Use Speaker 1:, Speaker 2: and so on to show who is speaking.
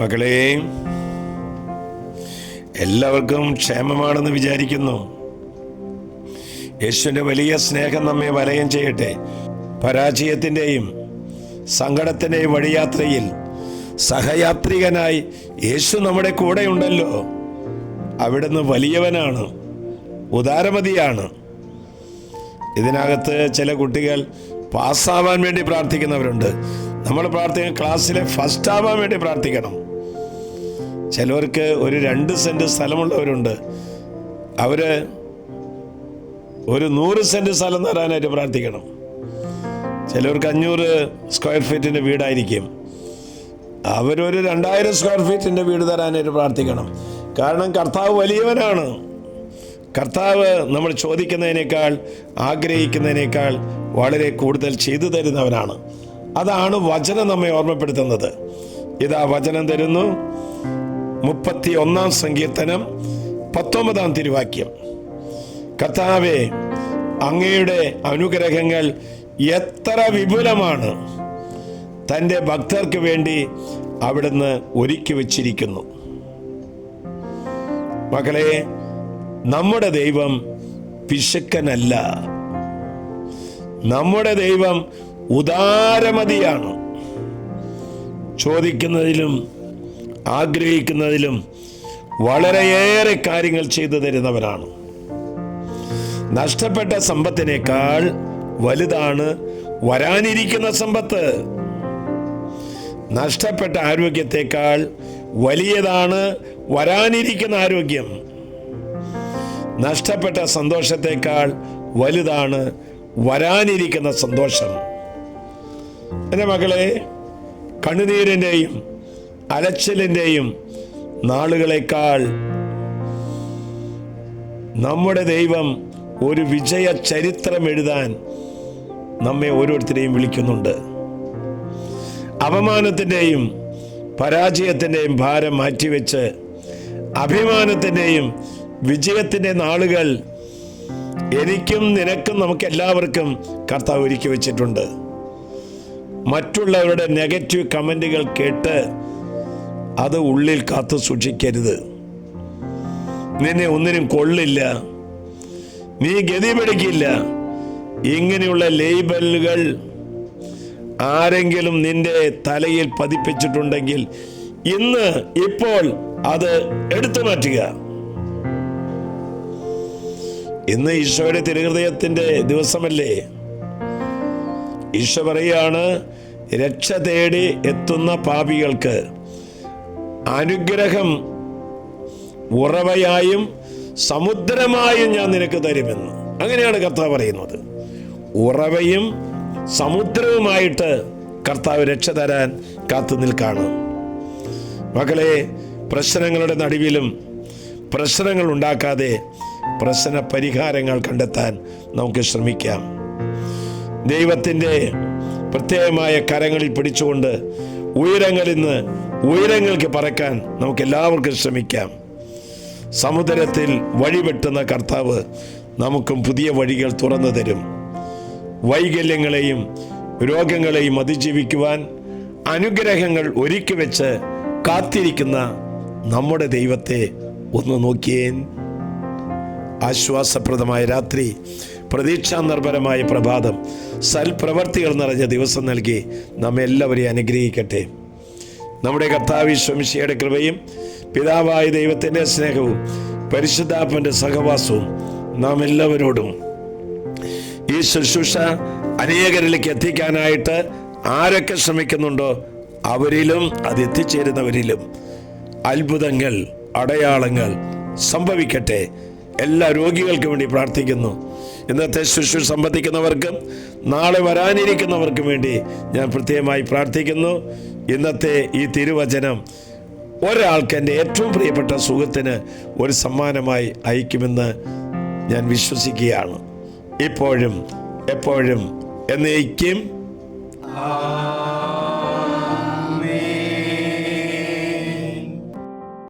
Speaker 1: മക്കളെ, എല്ലാവർക്കും ക്ഷേമമാണെന്ന് വിചാരിക്കുന്നു. യേശുവിൻ്റെ വലിയ സ്നേഹം നമ്മെ വലയം ചെയ്യട്ടെ. പരാജയത്തിൻ്റെയും സങ്കടത്തിൻ്റെയും വഴിയാത്രയിൽ സഹയാത്രികനായി യേശു നമ്മുടെ കൂടെയുണ്ടല്ലോ. അവിടുന്ന് വലിയവനാണ്, ഉദാരമതിയാണ്. ഇതിനകത്ത് ചില കുട്ടികൾ പാസ്സാവാൻ വേണ്ടി പ്രാർത്ഥിക്കുന്നവരുണ്ട്. നമ്മൾ പ്രാർത്ഥിക്കണം ക്ലാസ്സിലെ ഫസ്റ്റ് ആവാൻ വേണ്ടി പ്രാർത്ഥിക്കണം. ചിലവർക്ക് ഒരു 2 സെൻറ്റ് സ്ഥലമുള്ളവരുണ്ട്. അവർ ഒരു 100 സെൻറ്റ് സ്ഥലം തരാനായിട്ട് പ്രാർത്ഥിക്കണം. ചിലവർക്ക് 500 സ്ക്വയർ ഫീറ്റിൻ്റെ വീടായിരിക്കും. അവരൊരു 2000 സ്ക്വയർ ഫീറ്റിൻ്റെ വീട് തരാനായിട്ട് പ്രാർത്ഥിക്കണം. കാരണം കർത്താവ് വലിയവനാണ്. കർത്താവ് നമ്മൾ ചോദിക്കുന്നതിനേക്കാൾ ആഗ്രഹിക്കുന്നതിനേക്കാൾ വളരെ കൂടുതൽ ചെയ്തു തരുന്നവനാണ്. അതാണ് വചനം നമ്മെ ഓർമ്മപ്പെടുത്തുന്നത്. ഇതാ വചനം തരുന്നു. 31 സങ്കീർത്തനം 19 തിരുവാക്യം. കർത്താവേ, അങ്ങയുടെ അനുഗ്രഹങ്ങൾ എത്ര വിപുലമാണ്, തൻ്റെ ഭക്തർക്ക് വേണ്ടി അവിടുന്ന് ഒരുക്കി വച്ചിരിക്കുന്നു. മക്കളെ, നമ്മുടെ ദൈവം പിശുക്കനല്ല. നമ്മുടെ ദൈവം ഉദാരമതിയാണ്. ചോദിക്കുന്നതിലും ആഗ്രഹിക്കുന്നതിലും വളരെയേറെ കാര്യങ്ങൾ ചെയ്തു തരുന്നവനാണ്. നഷ്ടപ്പെട്ട സമ്പത്തിനേക്കാൾ വലുതാണ് വരാനിരിക്കുന്ന സമ്പത്ത്. നഷ്ടപ്പെട്ട ആരോഗ്യത്തെക്കാൾ വലിയതാണ് വരാനിരിക്കുന്ന ആരോഗ്യം. നഷ്ടപ്പെട്ട സന്തോഷത്തെക്കാൾ വലുതാണ് വരാനിരിക്കുന്ന സന്തോഷം. എൻ്റെ മക്കളെ, കണ്ണുനീരിൻ്റെയും അലച്ചിലിൻ്റെയും നാളുകളേക്കാൾ നമ്മുടെ ദൈവം ഒരു വിജയ ചരിത്രം എഴുതാൻ നമ്മെ ഓരോരുത്തരെയും വിളിക്കുന്നുണ്ട്. അപമാനത്തിൻ്റെയും പരാജയത്തിൻ്റെയും ഭാരം മാറ്റിവെച്ച് അഭിമാനത്തിൻ്റെയും വിജയത്തിൻ്റെ നാളുകൾ എനിക്കും നിനക്കും നമുക്കെല്ലാവർക്കും കർത്താവ് ഒരുക്കി വെച്ചിട്ടുണ്ട്. മറ്റുള്ളവരുടെ നെഗറ്റീവ് കമൻറ്റുകൾ കേട്ട് അത് ഉള്ളിൽ കാത്തു സൂക്ഷിക്കരുത്. നിന്നെ ഒന്നിനും കൊള്ളില്ല, നീ ഗതി പിടിക്കില്ല, ഇങ്ങനെയുള്ള ലേബലുകൾ ആരെങ്കിലും നിന്റെ തലയിൽ പതിപ്പിച്ചിട്ടുണ്ടെങ്കിൽ ഇപ്പോൾ അത് എടുത്തു മാറ്റുക. ഇന്ന് ഈശോയുടെ തിരുഹൃദയത്തിൻ്റെ ദിവസമല്ലേ? ഈശോ പറയാണ്, രക്ഷ തേടി എത്തുന്ന പാപികൾക്ക് അനുഗ്രഹം ഉറവയായും സമുദ്രമായും ഞാൻ നിനക്ക് തരുമെന്ന്. അങ്ങനെയാണ് കർത്താവ് പറയുന്നത്. ഉറവയും സമുദ്രവുമായിട്ട് കർത്താവ് രക്ഷ തരാൻ കാത്തു നിൽക്കാണ്. മക്കളെ, പ്രശ്നങ്ങളുടെ നടുവിലും പ്രശ്നങ്ങൾ ഉണ്ടാക്കാതെ പ്രശ്ന പരിഹാരങ്ങൾ കണ്ടെത്താൻ നമുക്ക് ശ്രമിക്കാം. ദൈവത്തിൻ്റെ പ്രത്യേകമായ കരങ്ങളിൽ പിടിച്ചുകൊണ്ട് ഉയരങ്ങളിൽ നിന്ന് ഉയരങ്ങൾക്ക് പറക്കാൻ നമുക്ക് എല്ലാവർക്കും ശ്രമിക്കാം. സമുദ്രത്തിൽ വഴിവെട്ടുന്ന കർത്താവ് നമുക്കും പുതിയ വഴികൾ തുറന്നു തരും. വൈകല്യങ്ങളെയും രോഗങ്ങളെയും അതിജീവിക്കുവാൻ അനുഗ്രഹങ്ങൾ ഒരുക്കി വെച്ച് കാത്തിരിക്കുന്ന നമ്മുടെ ദൈവത്തെ ഒന്ന് നോക്കിയേൻ. ആശ്വാസപ്രദമായ രാത്രി, പ്രതീക്ഷാനിർഭരമായ പ്രഭാതം, സൽപ്രവർത്തികൾ നിറഞ്ഞ ദിവസം നൽകി നമ്മെ എല്ലാവരെയും അനുഗ്രഹിക്കട്ടെ. നമ്മുടെ കർത്താവ് യേശു മിശിഹായുടെ കൃപയും പിതാവായ ദൈവത്തിൻ്റെ സ്നേഹവും പരിശുദ്ധാത്മാവിന്റെ സഹവാസവും നാം എല്ലാവരോടും, ഈ ശുശ്രൂഷ അനേകരിലേക്ക് എത്തിക്കാനായിട്ട് ആരൊക്കെ ശ്രമിക്കുന്നുണ്ടോ അവരിലും അത് എത്തിച്ചേരുന്നവരിലും അത്ഭുതങ്ങൾ, അടയാളങ്ങൾ സംഭവിക്കട്ടെ. എല്ലാ രോഗികൾക്കും വേണ്ടി പ്രാർത്ഥിക്കുന്നു. ഇന്നത്തെ ശുശ്രൂഷ സംബന്ധിക്കുന്നവർക്കും നാളെ വരാനിരിക്കുന്നവർക്കും വേണ്ടി ഞാൻ പ്രത്യേകമായി പ്രാർത്ഥിക്കുന്നു. ഇന്നത്തെ ഈ തിരുവചനം ഒരാൾക്ക് എൻ്റെ ഏറ്റവും പ്രിയപ്പെട്ട സുഹൃത്തിന് ഒരു സമ്മാനമായി അയക്കുമെന്ന് ഞാൻ വിശ്വസിക്കുകയാണ്. ഇപ്പോഴും എപ്പോഴും എന്നേക്കും.